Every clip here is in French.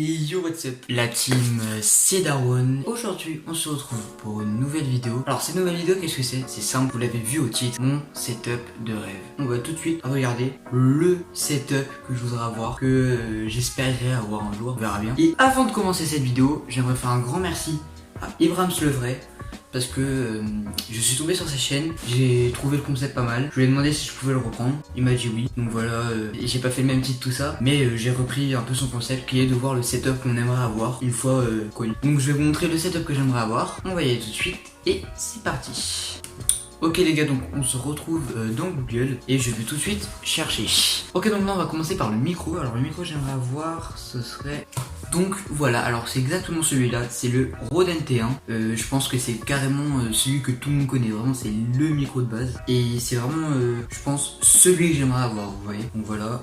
Yo, what's up la team, c'est Darwin. Aujourd'hui on se retrouve pour une nouvelle vidéo. Alors cette nouvelle vidéo, qu'est-ce que c'est? C'est simple, vous l'avez vu au titre, mon setup de rêve. On va tout de suite regarder le setup que je voudrais avoir, que j'espérerais avoir un jour, on verra bien. Et avant de commencer cette vidéo, j'aimerais faire un grand merci à Ibrahim Slevray, parce que je suis tombé sur sa chaîne, j'ai trouvé le concept pas mal. Je lui ai demandé si je pouvais le reprendre, il m'a dit oui. Donc voilà, j'ai pas fait le même titre tout ça, mais j'ai repris un peu son concept qui est de voir le setup qu'on aimerait avoir une fois connu. Donc je vais vous montrer le setup que j'aimerais avoir. On va y aller tout de suite et c'est parti. Ok les gars, donc on se retrouve dans Google et je vais tout de suite chercher. Ok, donc là on va commencer par le micro. Alors le micro que j'aimerais avoir, ce serait... Donc voilà, alors c'est exactement celui-là, c'est le Rode NT1. Je pense que c'est carrément celui que tout le monde connaît, vraiment c'est le micro de base. Et c'est vraiment, je pense, celui que j'aimerais avoir, vous voyez. Donc voilà,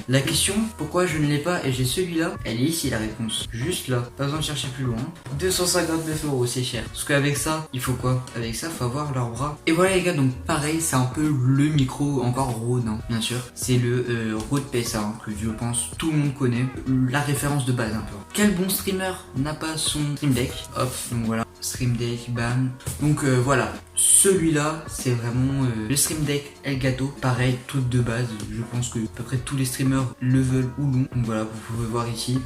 la question, pourquoi je ne l'ai pas et j'ai celui-là, elle est ici la réponse. Juste là, pas besoin de chercher plus loin. 259 €, c'est cher. Parce qu'avec ça, il faut quoi? Avec ça, il faut avoir leur bras. Et voilà les gars, donc pareil, c'est un peu le micro, encore Rode, hein, bien sûr. C'est le Rode PSA, hein, que je pense tout le monde connaît. La référence de base. Un peu. Quel bon streamer n'a pas son Stream Deck? Hop, donc voilà, Stream Deck, bam. Donc voilà, celui-là, c'est vraiment le Stream Deck Elgato. Pareil, tout de base. Je pense que à peu près tous les streamers le veulent ou l'ont. Donc voilà, vous pouvez voir ici.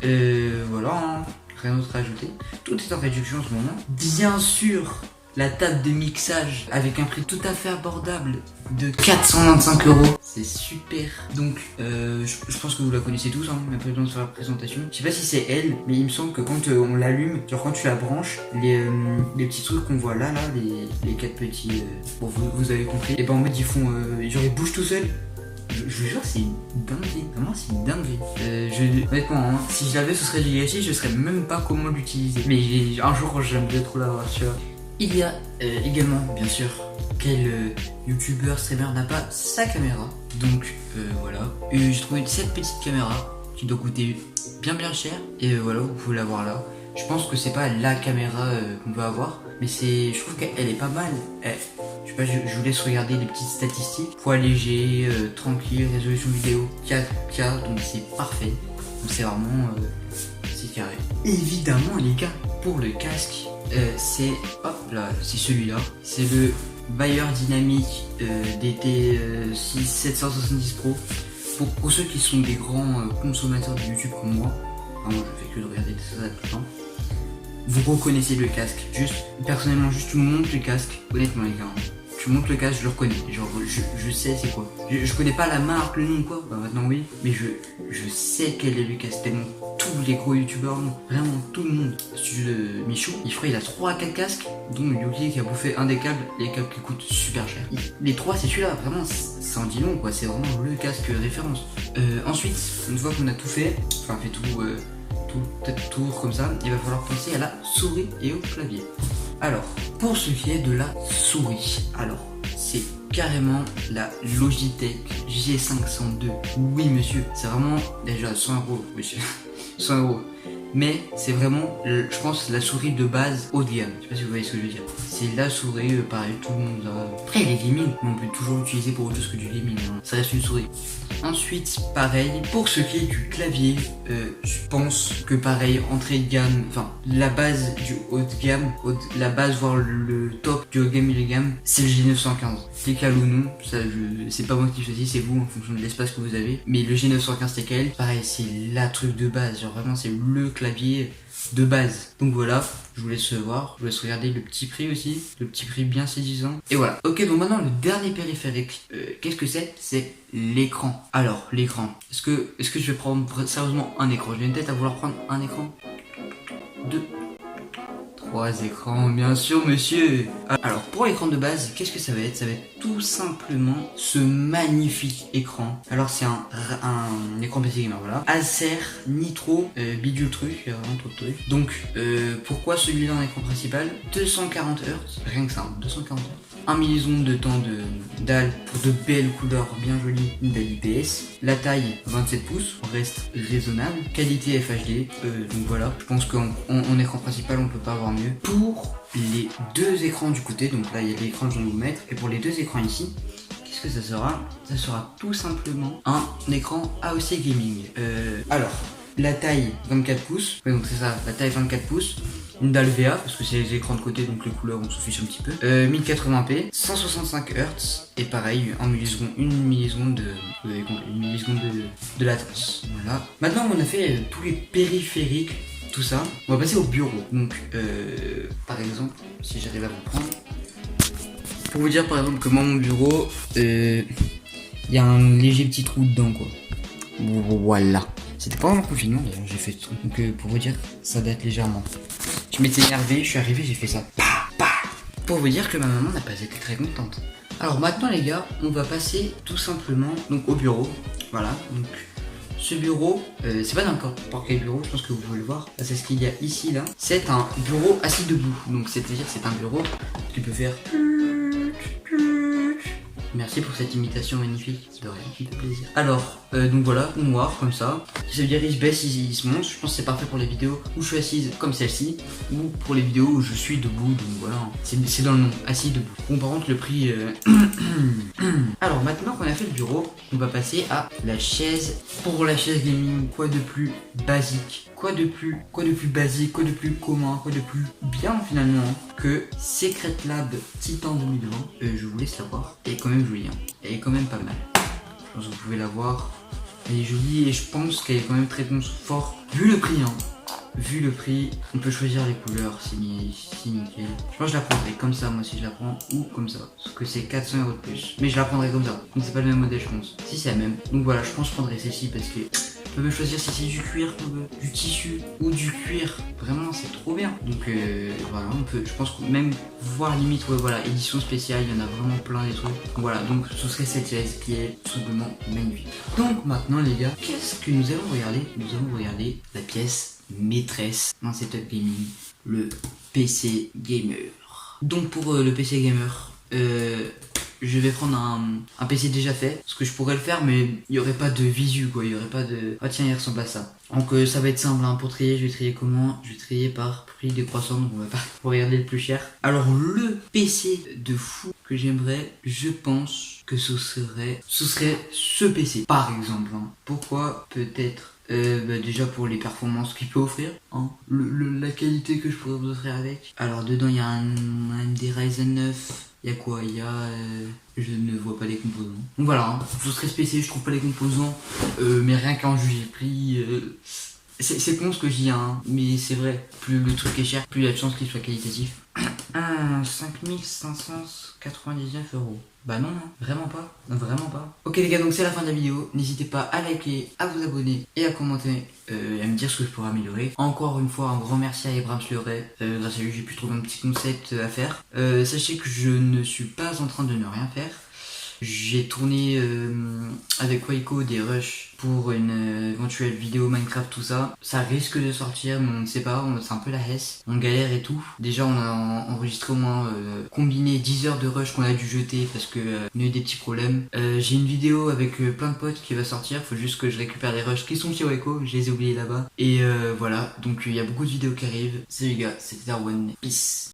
Voilà, hein, rien d'autre à ajouter. Tout est en réduction en ce moment. Bien sûr, la table de mixage avec un prix tout à fait abordable de 425 €. C'est super. Donc je pense que vous la connaissez tous, hein, même pas besoin de faire la présentation. Je sais pas si c'est elle, mais il me semble que quand on l'allume, genre quand tu la branches, les petits trucs qu'on voit là, les quatre petits, bon vous avez compris, et ben en mode ils font, genre ils bougent tout seuls. Je vous jure, c'est une dinguerie. Vraiment, c'est une dinguerie. Honnêtement, hein, si je l'avais, ce serait du gâchis, je saurais même pas comment l'utiliser. Mais un jour, j'aimerais trop l'avoir, tu vois. Il y a également, bien sûr, quel youtubeur, streamer n'a pas sa caméra. Donc voilà. J'ai trouvé cette petite caméra qui doit coûter bien cher. Et voilà, vous pouvez la voir là. Je pense que c'est pas la caméra qu'on peut avoir, mais je trouve qu'elle est pas mal. Je sais pas, je vous laisse regarder les petites statistiques. Poids léger, tranquille, résolution vidéo 4K, donc c'est parfait. Donc c'est vraiment c'est carré. Évidemment les gars, pour le casque, c'est hop là, c'est celui-là. C'est le Bayer Dynamic DT6 770 Pro. Pour ceux qui sont des grands consommateurs de YouTube comme moi, enfin, moi je fais que de regarder ça tout le temps. Vous reconnaissez le casque. Juste, personnellement, juste tu montes le casque. Honnêtement les gars, tu montes le casque, je le reconnais. Genre, je sais c'est quoi. Je connais pas la marque, le nom quoi. Bah maintenant oui, mais je sais quel est le casque. Tellement tous les gros youtubeurs, vraiment tout le monde. Michou, il a 3 à 4 casques, dont Yuki qui a bouffé un des câbles, les câbles qui coûtent super cher. Les 3 c'est celui-là, vraiment, ça en dit long quoi. C'est vraiment le casque référence. Ensuite, une fois qu'on a tout fait, enfin fait tout tour comme ça, il va falloir penser à la souris et au clavier. Alors, pour ce qui est de la souris, alors c'est carrément la Logitech G502. Oui monsieur, c'est vraiment déjà 100 € monsieur, 100 €. Mais c'est vraiment, je pense, la souris de base haut de gamme. Je sais pas si vous voyez ce que je veux dire. C'est la souris, pareil, tout le monde a. Après, les gaming, mais on peut toujours l'utiliser pour autre chose que du gaming. Hein. Ça reste une souris. Ensuite, pareil, pour ce qui est du clavier, je pense que pareil, entrée de gamme, enfin, la base du haut de gamme, la base, voire le top du haut de gamme et de gamme, c'est le G915. TKL ou non, ça, c'est pas moi qui choisis, c'est vous en fonction de l'espace que vous avez. Mais le G915 TKL, pareil, c'est la truc de base, genre vraiment, c'est le clavier de base. Donc voilà, je vous laisse voir, je vous laisse regarder le petit prix aussi, le petit prix bien séduisant. Et voilà. Ok, donc maintenant le dernier périphérique, qu'est-ce que c'est? C'est l'écran. Alors l'écran, est-ce que je vais prendre sérieusement un écran? J'ai une tête à vouloir prendre un écran, 2, 3 écrans, bien sûr monsieur. Alors pour l'écran de base, qu'est-ce que ça va être? Ça va être tout simplement ce magnifique écran. Alors c'est un écran PC gamer, voilà. Acer Nitro bidule truc, il y a vraiment trop de trucs. Donc pourquoi celui-là en écran principal? 240 Hz, rien que ça, 240 Hz. 1 milliseconde de temps de dalle pour de belles couleurs bien jolies, une dalle IPS. La taille 27 pouces, reste raisonnable. Qualité FHD, donc voilà. Je pense qu'en écran principal on peut pas avoir mieux. Pour les deux écrans du côté, donc là il y a l'écran que je viens de vous mettre, et pour les deux écrans ici, qu'est-ce que ça sera? Ça sera tout simplement un écran AOC Gaming. Alors, la taille 24 pouces, ouais, donc c'est ça, la taille 24 pouces, une dalle VA parce que c'est les écrans de côté donc les couleurs on s'en fiche un petit peu, 1080p, 165 Hz et pareil une milliseconde de latence. Voilà. Maintenant on a fait tous les périphériques, tout ça. On va passer au bureau. Donc par exemple, si j'arrive à vous prendre, pour vous dire par exemple que moi mon bureau, il y a un léger petit trou dedans quoi. Voilà. C'était pas vraiment confinement d'ailleurs, j'ai fait ce truc. Donc pour vous dire, ça date légèrement. Je m'étais énervé, je suis arrivé, j'ai fait ça. Pour vous dire que ma maman n'a pas été très contente. Alors maintenant les gars, on va passer tout simplement donc au bureau. Voilà, donc ce bureau, c'est pas n'importe quel bureau, je pense que vous pouvez le voir. C'est ce qu'il y a ici là. C'est un bureau assis debout. Donc c'est-à-dire c'est un bureau qui peut faire... Merci pour cette imitation magnifique, de rien, qui fait plaisir. Alors, donc voilà, noir comme ça. Ça veut dire il se baisse, il se monte. Je pense que c'est parfait pour les vidéos où je suis assise comme celle-ci, ou pour les vidéos où je suis debout. Donc voilà, c'est dans le nom, assis debout. Bon, par contre, le prix. Alors maintenant qu'on a fait le bureau, on va passer à la chaise. Pour la chaise gaming, quoi de plus basique, quoi de plus basique, quoi de plus commun, quoi de plus bien finalement que Secret Lab Titan 2020. Je vous laisse la voir. Elle est quand même jolie, hein. Elle est quand même pas mal. Je pense que vous pouvez la voir. Elle est jolie et je pense qu'elle est quand même très confort. Vu le prix, hein. Vu le prix, on peut choisir les couleurs, c'est nickel. Je pense que je la prendrai comme ça, moi si je la prends, ou comme ça. Parce que c'est 400 € de plus. Mais je la prendrai comme ça. Donc c'est pas le même modèle, je pense. Si c'est la même. Donc voilà, je pense que je prendrai celle-ci parce que on peut choisir si c'est du cuir, du tissu ou du cuir. Vraiment, c'est trop bien. Donc voilà, on peut, je pense que même voir limite, ouais, voilà, édition spéciale, il y en a vraiment plein des trucs. Voilà, donc ce serait cette chaise qui est tout simplement magnifique. Donc maintenant les gars, qu'est-ce que nous allons regarder? Nous allons regarder la pièce maîtresse dans setup gaming, le PC gamer. Donc pour le PC gamer, je vais prendre un PC déjà fait, parce que je pourrais le faire mais il n'y aurait pas de visu quoi, il n'y aurait pas de... Ah tiens, il ressemble à ça. Donc ça va être simple hein. Pour trier, je vais trier comment? Je vais trier par prix décroissant, donc on va pas regarder le plus cher. Alors le PC de fou que j'aimerais, je pense que ce serait ce PC par exemple hein. Pourquoi? Peut-être déjà pour les performances qu'il peut offrir, hein. La qualité que je pourrais vous offrir avec. Alors dedans il y a un AMD Ryzen 9. Il y a quoi? Il y a... je ne vois pas les composants. Donc voilà, hein. Ce serait ce PC, je trouve pas les composants. Mais rien qu'en juger prix... c'est con ce que je dis, hein. Mais c'est vrai. Plus le truc est cher, plus il y a de chances qu'il soit qualitatif. 5599 €. Bah non, hein, vraiment pas, vraiment pas. Ok les gars, donc c'est la fin de la vidéo. N'hésitez pas à liker, à vous abonner et à commenter et à me dire ce que je pourrais améliorer. Encore une fois, un grand merci à Abrams Leray. Grâce à lui, j'ai pu trouver un petit concept à faire. Sachez que je ne suis pas en train de ne rien faire. J'ai tourné avec Waiko des rushs pour une éventuelle vidéo Minecraft, tout ça. Ça risque de sortir, mais on ne sait pas, c'est un peu la hesse. On galère et tout. Déjà, on a enregistré au moins combiné 10 heures de rush qu'on a dû jeter parce que on a eu des petits problèmes. J'ai une vidéo avec plein de potes qui va sortir. Faut juste que je récupère les rushs qui sont chez Waiko. Je les ai oubliés là-bas. Et voilà, donc il y a beaucoup de vidéos qui arrivent. Salut les gars, c'était Darwin. Peace.